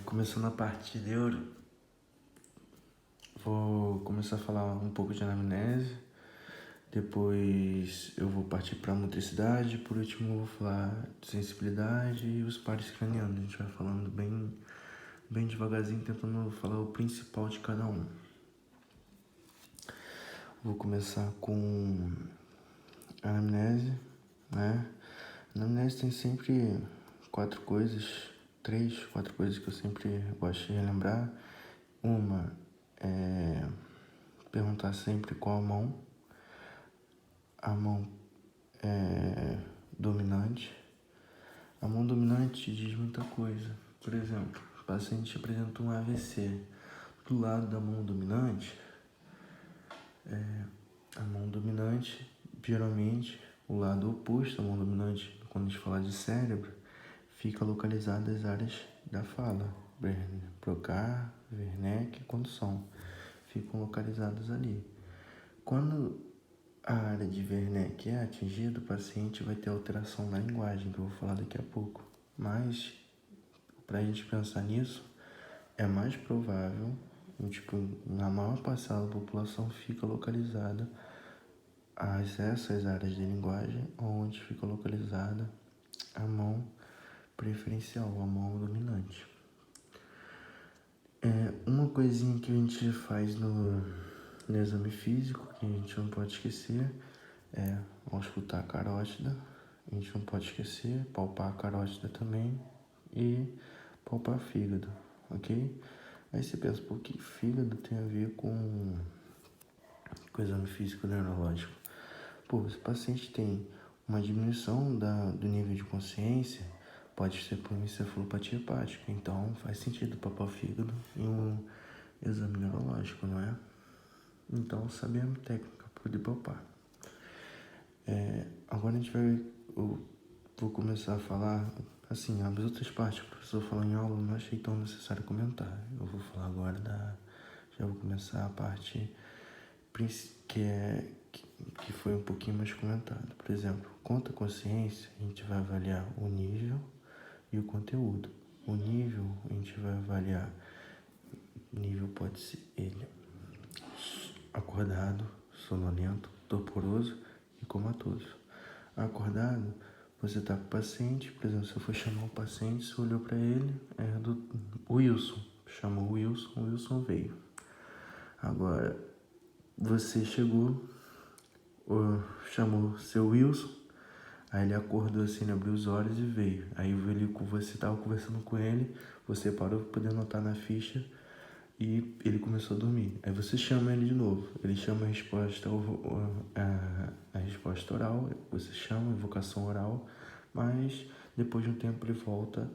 Começando a parte de euro, vou começar a falar um pouco de anamnese, depois eu vou partir para motricidade, por último eu vou falar de sensibilidade e os pares cranianos. A gente vai falando bem devagarzinho, tentando falar o principal de cada um. Vou começar com anamnese, né? Anamnese tem sempre quatro coisas que eu sempre gosto de relembrar. Uma é perguntar sempre qual a mão dominante. A mão dominante diz muita coisa. Por exemplo, o paciente apresenta um AVC. Do lado da mão dominante, a mão dominante, geralmente, o lado oposto à mão dominante, quando a gente fala de cérebro, fica localizado as áreas da fala. Broca, Wernicke e condução. Ficam localizados ali. Quando a área de Wernicke é atingida, o paciente vai ter alteração na linguagem, que eu vou falar daqui a pouco. Mas, para a gente pensar nisso, é mais provável, na maior parcela da população fica localizada essas áreas de linguagem, onde fica localizada a mão preferencial, a mão dominante. Uma coisinha que a gente faz no exame físico, que a gente não pode esquecer, auscultar a carótida. A gente não pode esquecer, palpar a carótida também e palpar fígado, ok? Aí você pensa, por que fígado tem a ver com exame físico neurológico? Pô, se o paciente tem uma diminuição do nível de consciência, pode ser por encefalopatia hepática, então faz sentido palpar o fígado em um exame neurológico, não é? Então, sabemos a técnica para poder palpar. Agora eu vou começar a falar, assim, as outras partes que o professor falou em aula, eu não achei tão necessário comentar. Eu vou falar agora já vou começar a parte que foi um pouquinho mais comentada. Por exemplo, quanto à consciência, a gente vai avaliar o nível e o conteúdo. O nível, a gente vai avaliar, o nível pode ser ele acordado, sonolento, torporoso e comatoso. Acordado, você está com o paciente, por exemplo, se eu for chamar o paciente, você olhou para ele, o Wilson, chamou o Wilson veio. Agora, você chegou, chamou seu Wilson, aí ele acordou assim, abriu os olhos e veio. Aí você estava conversando com ele, você parou para poder anotar na ficha e ele começou a dormir. Aí você chama ele de novo, ele chama a resposta oral, você chama a invocação oral, mas depois de um tempo ele volta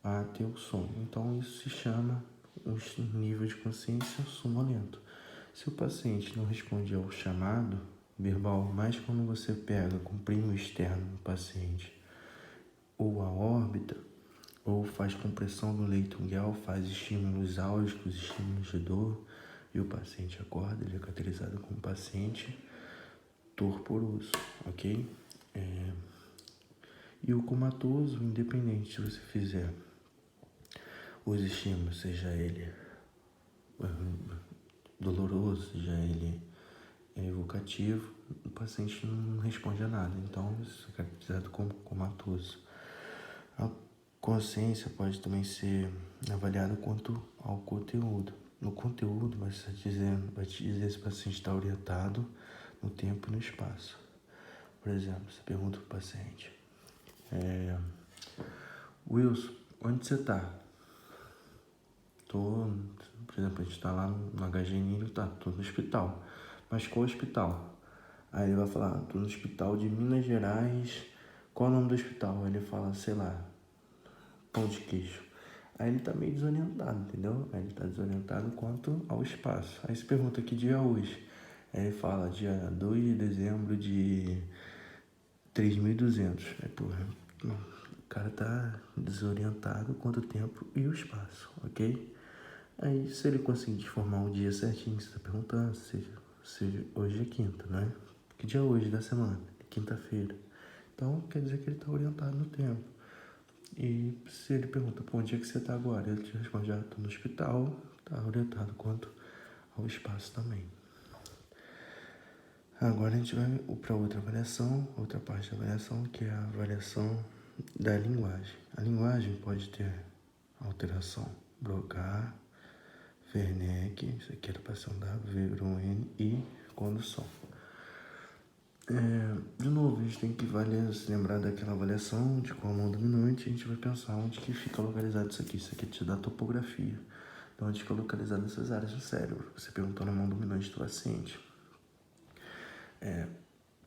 a ter o sono. Então isso se chama um nível de consciência sonolento. Se o paciente não responde ao chamado verbal, mas quando você comprime o externo do paciente, ou a órbita, ou faz compressão do leito ungueal, faz estímulos álgicos, estímulos de dor, e o paciente acorda, ele é caracterizado como paciente torporoso, ok? E o comatoso, independente se você fizer os estímulos, seja ele doloroso, seja ele evocativo, o paciente não responde a nada, então isso é caracterizado como comatoso. A consciência pode também ser avaliada quanto ao conteúdo. No conteúdo vai te dizer se o paciente está orientado no tempo e no espaço. Por exemplo, você pergunta para o paciente, Wilson, onde você está? Por exemplo, a gente está lá no HGN, tô no hospital. Mas qual hospital? Aí ele vai falar, tô no hospital de Minas Gerais. Qual é o nome do hospital? Aí ele fala, sei lá, Pão de Queijo. Aí ele tá meio desorientado, entendeu? Aí ele tá desorientado quanto ao espaço. Aí você pergunta que dia é hoje. Aí ele fala, dia 2 de dezembro de 3200. Aí, porra, o cara tá desorientado quanto o tempo e o espaço, ok? Aí, se ele conseguir formar o dia certinho que você tá perguntando, se hoje é quinta, né? Que dia é hoje da semana? É quinta-feira. Então, quer dizer que ele tá orientado no tempo. E se ele pergunta, pô, onde é que você está agora? Ele te responde, já estou no hospital, está orientado quanto ao espaço também. Agora a gente vai para outra avaliação, outra parte da avaliação, que é a avaliação da linguagem. A linguagem pode ter alteração, Broca, Wernicke, isso aqui era para ser um W, um N, e condução. De novo, a gente tem que se lembrar daquela avaliação de qual mão dominante, a gente vai pensar onde que fica localizado isso aqui. Isso aqui te dá topografia. Então, onde fica localizado essas áreas do cérebro. Você perguntou na mão dominante do paciente.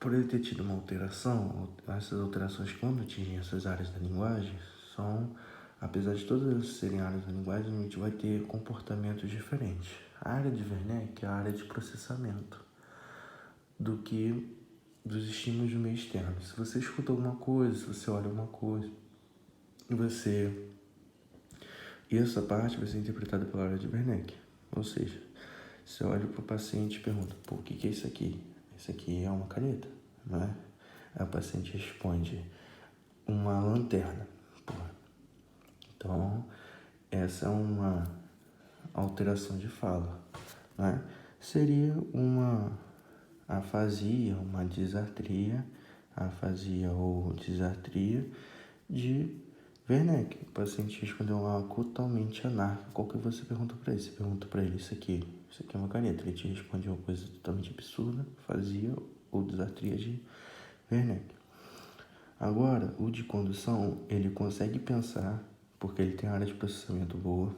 Por ele ter tido uma alteração, essas alterações, quando atingem essas áreas da linguagem, apesar de todas serem áreas da linguagem, a gente vai ter comportamentos diferentes. A área de Wernicke é a área de processamento dos estímulos do meio externo. Se você escuta alguma coisa, se você olha alguma coisa, e essa parte vai ser interpretada pela área de Wernicke. Ou seja, você olha para o paciente e pergunta, pô, o que é isso aqui? Isso aqui é uma caneta, não é? Aí o paciente responde, uma lanterna. Pô. Então, essa é uma alteração de fala, né? Seria uma afasia, uma disartria, afasia ou disartria de Wernicke. O paciente respondeu algo totalmente anárquico. Qual que você pergunta para ele? Você pergunta para ele, isso aqui é uma caneta. Ele te responde uma coisa totalmente absurda, afasia ou disartria de Wernicke. Agora, o de condução, ele consegue pensar, porque ele tem a área de processamento boa,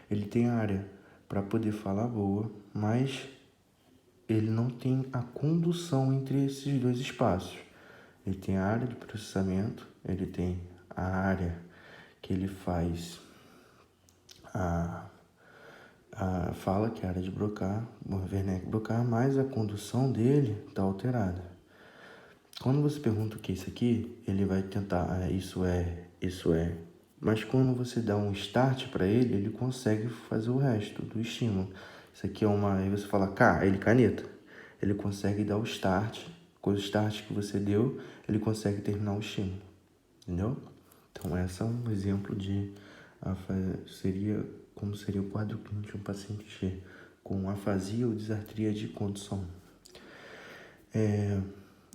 ele tem a área para poder falar boa, mas ele não tem a condução entre esses dois espaços. Ele tem a área de processamento, ele tem a área que ele faz a fala, que é a área de Broca, Wernicke Broca, mas a condução dele está alterada. Quando você pergunta o que é isso aqui, ele vai tentar, isso é. Mas quando você dá um start para ele, ele consegue fazer o resto do estímulo. Isso aqui é aí você fala, ele caneta. Ele consegue dar o start, com o start que você deu, ele consegue terminar o estímulo, entendeu? Então, esse é um exemplo de como seria o quadro clínico de um paciente com afasia ou disartria de condução.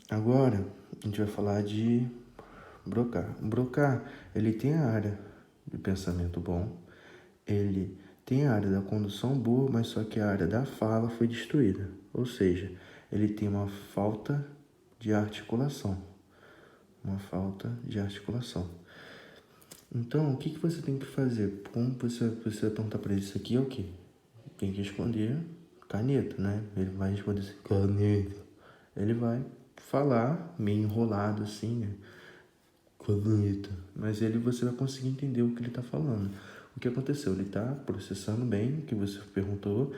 Agora, a gente vai falar de Broca. Broca, ele tem a área de pensamento bom, ele tem a área da condução boa, mas só que a área da fala foi destruída. Ou seja, ele tem uma falta de articulação. Então, o que você tem que fazer? Como você perguntar para ele, isso aqui é o quê? Tem que responder caneta, né? Ele vai responder assim, caneta. Ele vai falar meio enrolado assim, né? Caneta. Mas você vai conseguir entender o que ele está falando. O que aconteceu? Ele está processando bem o que você perguntou,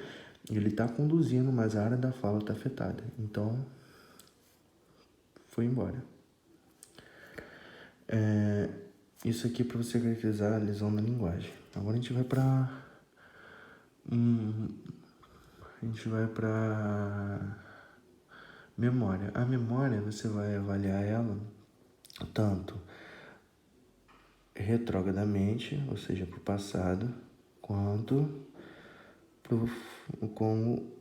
ele está conduzindo, mas a área da fala está afetada. Então, foi embora. Isso aqui é para você caracterizar a lesão da linguagem. Agora a gente vai para memória. A memória, você vai avaliar ela tanto retrogradamente, ou seja, para o passado, quanto como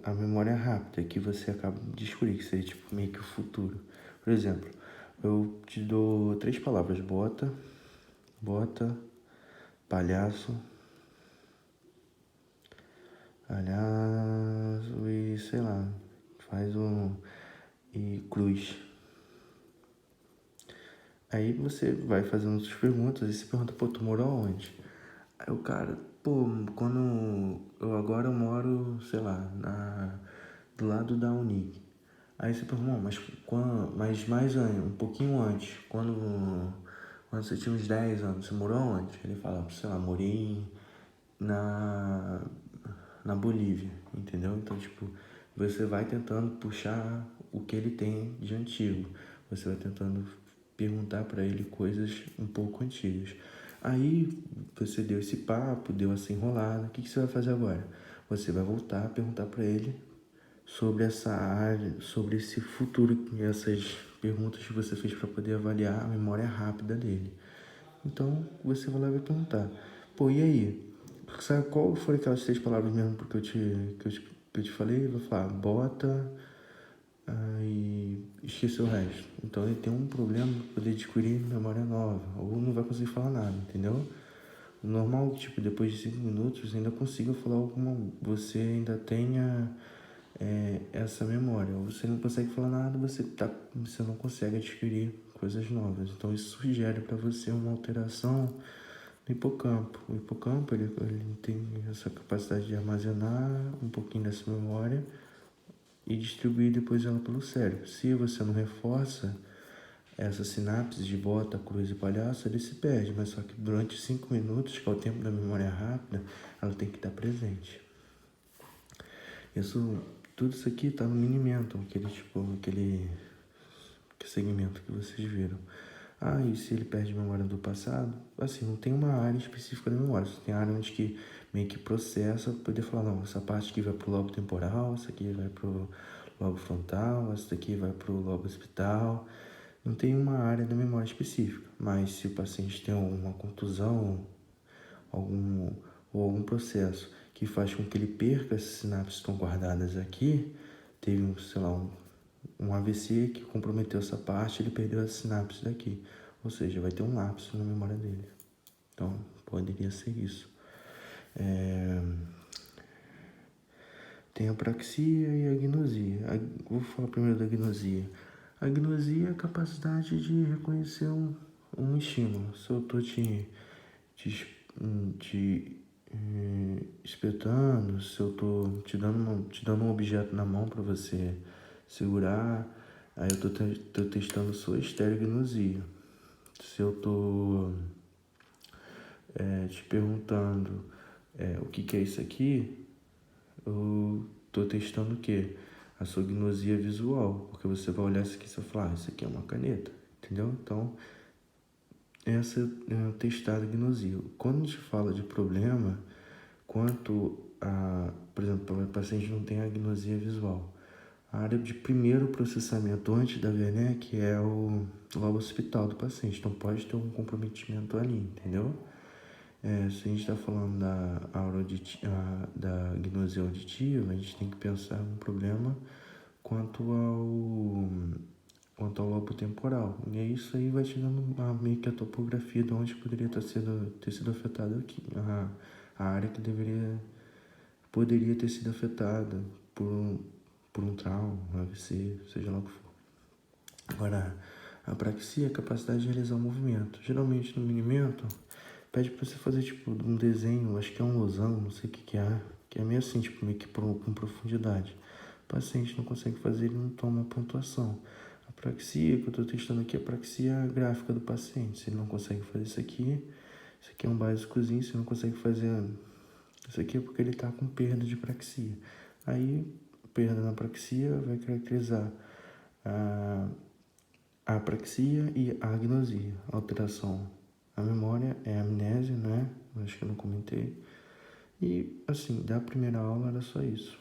a memória rápida, que você acaba de descobrir, que seria tipo meio que o futuro. Por exemplo, eu te dou 3 palavras, bota, palhaço e sei lá, e cruz. Aí você vai fazendo outras perguntas e se pergunta, pô, tu morou onde? Aí o cara, pô, agora eu moro, sei lá, do lado da Unig. Aí você pergunta, mas um pouquinho antes, quando você tinha uns 10 anos, você morou onde? Ele fala, sei lá, morei na Bolívia, entendeu? Então, tipo, você vai tentando puxar o que ele tem de antigo. Você vai tentando perguntar para ele coisas um pouco antigas. Aí, você deu esse papo, deu essa enrolada. O que você vai fazer agora? Você vai voltar a perguntar para ele sobre essa área, sobre esse futuro, essas perguntas que você fez para poder avaliar a memória rápida dele. Então, você vai lá e vai perguntar, pô, e aí? Sabe qual foram aquelas 3 palavras mesmo que eu te falei? Vai falar, bota, e esqueceu o resto. Então ele tem um problema para poder adquirir memória nova, ou não vai conseguir falar nada, entendeu? O normal, tipo, depois de 5 minutos, ainda consiga falar alguma, você ainda tenha essa memória. Ou você não consegue falar nada, você não consegue adquirir coisas novas. Então isso sugere para você uma alteração no hipocampo. O hipocampo, ele tem essa capacidade de armazenar um pouquinho dessa memória e distribuir depois ela pelo cérebro. Se você não reforça essa sinapse de bota, cruz e palhaço, ele se perde, mas só que durante 5 minutos, que é o tempo da memória rápida, ela tem que estar presente. Tudo isso aqui está no Minimental, aquele segmento que vocês viram. Ah, e se ele perde memória do passado? Assim, não tem uma área específica da memória, só tem área onde que meio que processa, poder falar, não, essa parte aqui vai pro lobo temporal, essa aqui vai pro lobo frontal, essa daqui vai pro lobo occipital. Não tem uma área da memória específica, mas se o paciente tem uma contusão, ou algum processo que faz com que ele perca as sinapses que estão guardadas aqui, teve um AVC que comprometeu essa parte, ele perdeu as sinapses daqui. Ou seja, vai ter um lapso na memória dele. Então, poderia ser isso. Tem a apraxia e a agnosia. Vou falar primeiro da agnosia. A agnosia é a capacidade de reconhecer um estímulo. Se eu estou te espetando, se eu estou te dando um objeto na mão para você segurar, aí eu tô testando sua estereognosia. Se eu estou te perguntando o que é isso aqui, eu tô testando o quê? A sua gnosia visual, porque você vai olhar isso aqui e você vai falar, isso aqui é uma caneta, entendeu? Então, essa é testar a gnosia. Quando a gente fala de problema, por exemplo, o paciente não tem agnosia visual, a área de primeiro processamento antes da Wernicke é o lobo occipital do paciente, então pode ter um comprometimento ali, entendeu? Se a gente está falando da gnosia auditiva, a gente tem que pensar num problema quanto ao lobo temporal. E aí isso aí vai te dando meio que a topografia de onde poderia ter sido afetado aqui. A área que poderia ter sido afetada por um trauma, um AVC, seja lá o que for. Agora, a apraxia é a capacidade de realizar o movimento. Geralmente no Minimental, pede pra você fazer tipo um desenho, acho que é um losango, não sei o que é, que é meio assim, tipo, meio que com profundidade. O paciente não consegue fazer, ele não toma pontuação. A praxia que eu estou testando aqui é a praxia gráfica do paciente. Se ele não consegue fazer isso aqui é um básicozinho, se ele não consegue fazer isso aqui é porque ele está com perda de praxia. Aí, perda na praxia vai caracterizar a apraxia e a agnosia, alteração. A memória é a amnésia, né? Acho que eu não comentei. E, assim, da primeira aula era só isso.